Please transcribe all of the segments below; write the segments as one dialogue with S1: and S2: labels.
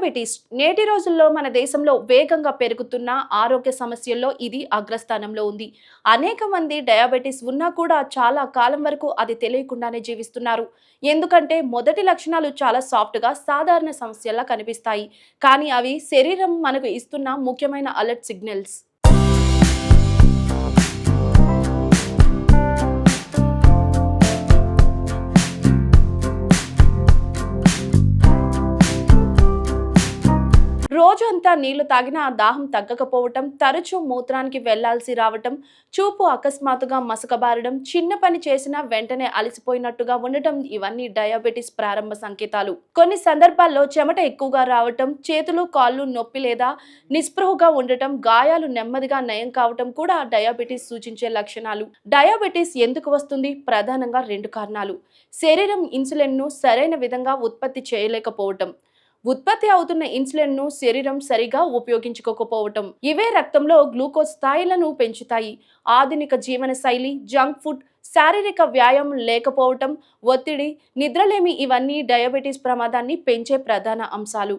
S1: Diabetes నేటి రోజుల్లో మన దేశంలో వేగంగా పెరుగుతున్న ఆరోగ్య సమస్యల్లో ఇది అగ్రస్థానంలో ఉంది. అనేక మంది డయాబెటీస్ ఉన్నా కూడా చాలా కాలం వరకు అది తెలియకుండానే జీవిస్తున్నారు. ఎందుకంటే మొదటి లక్షణాలు చాలా సాఫ్ట్గా సాధారణ సమస్యల్లా కనిపిస్తాయి. కానీ అవి శరీరం మనకు ఇస్తున్న ముఖ్యమైన అలర్ట్ సిగ్నల్స్. రోజు అంతా నీళ్లు తాగినా దాహం తగ్గకపోవటం, తరచూ మూత్రానికి వెళ్లాల్సి రావటం, చూపు అకస్మాత్తుగా మసకబారడం, చిన్న పని చేసినా వెంటనే అలసిపోయినట్టుగా ఉండటం ఇవన్నీ డయాబెటీస్ ప్రారంభ సంకేతాలు. కొన్ని సందర్భాల్లో చెమట ఎక్కువగా రావటం, చేతులు కాళ్ళు నొప్పి లేదా నిస్పృహగా ఉండటం, గాయాలు నెమ్మదిగా నయం కావటం కూడా డయాబెటీస్ సూచించే లక్షణాలు. డయాబెటీస్ ఎందుకు వస్తుంది? ప్రధానంగా 2 కారణాలు. శరీరం ఇన్సులిన్ ను సరైన విధంగా ఉత్పత్తి చేయలేకపోవటం, ఉత్పత్తి అవుతున్న ఇన్సులిన్ ను శరీరం సరిగా ఉపయోగించుకోకపోవటం. ఇవే రక్తంలో గ్లూకోజ్ స్థాయిలను పెంచుతాయి. ఆధునిక జీవన శైలి, జంక్ ఫుడ్, శారీరక వ్యాయామం లేకపోవటం, ఒత్తిడి, నిద్రలేమి ఇవన్నీ డయాబెటీస్ ప్రమాదాన్ని పెంచే ప్రధాన అంశాలు.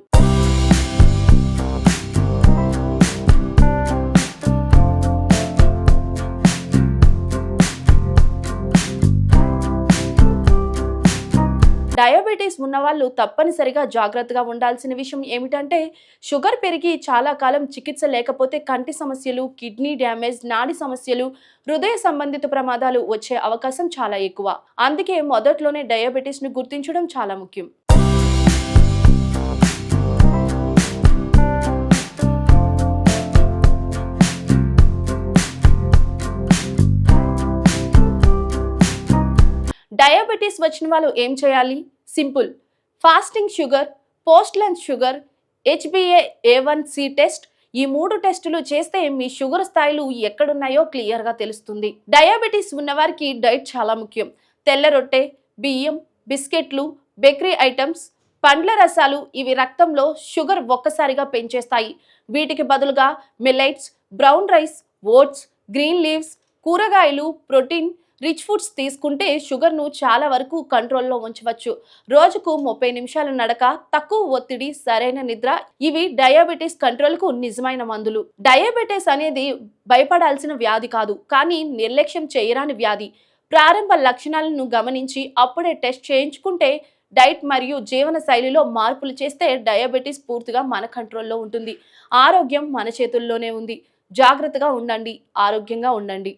S1: డయాబెటీస్ ఉన్నవాళ్ళు తప్పనిసరిగా జాగ్రత్తగా ఉండాల్సిన విషయం ఏమిటంటే, షుగర్ పెరిగి చాలా కాలం చికిత్స లేకపోతే కంటి సమస్యలు, కిడ్నీ డ్యామేజ్, నాడి సమస్యలు, హృదయ సంబంధిత ప్రమాదాలు వచ్చే అవకాశం చాలా ఎక్కువ. అందుకే మొదట్లోనే డయాబెటీస్ ను గుర్తించడం చాలా ముఖ్యం. డయాబెటీస్ వచ్చిన వాళ్ళు ఏం చేయాలి? Simple. Fasting sugar, post lunch sugar, HbA1c test, ఈ 3 టెస్టులు చేస్తే మీ షుగర్ స్థాయిలు ఎక్కడున్నాయో క్లియర్గా తెలుస్తుంది. డయాబెటీస్ ఉన్నవారికి డైట్ చాలా ముఖ్యం. తెల్ల రొట్టె, బియ్యం, బిస్కెట్లు, బేకరీ ఐటమ్స్, పండ్ల రసాలు ఇవి రక్తంలో షుగర్ ఒక్కసారిగా పెంచేస్తాయి. వీటికి బదులుగా millets, brown rice, oats, green leaves, కూరగాయలు, ప్రోటీన్ రిచ్ ఫుడ్స్ తీసుకుంటే షుగర్ను చాలా వరకు కంట్రోల్లో ఉంచవచ్చు. రోజుకు 30 నిమిషాల నడక, తక్కువ ఒత్తిడి, సరైన నిద్ర ఇవి డయాబెటీస్ కంట్రోల్కు నిజమైన మందులు. డయాబెటీస్ అనేది భయపడాల్సిన వ్యాధి కాదు, కానీ నిర్లక్ష్యం చేయరాని వ్యాధి. ప్రారంభ లక్షణాలను గమనించి అప్పుడే టెస్ట్ చేయించుకుంటే, డైట్ మరియు జీవన శైలిలో మార్పులు చేస్తే డయాబెటీస్ పూర్తిగా మన కంట్రోల్లో ఉంటుంది. ఆరోగ్యం మన చేతుల్లోనే ఉంది. జాగ్రత్తగా ఉండండి, ఆరోగ్యంగా ఉండండి.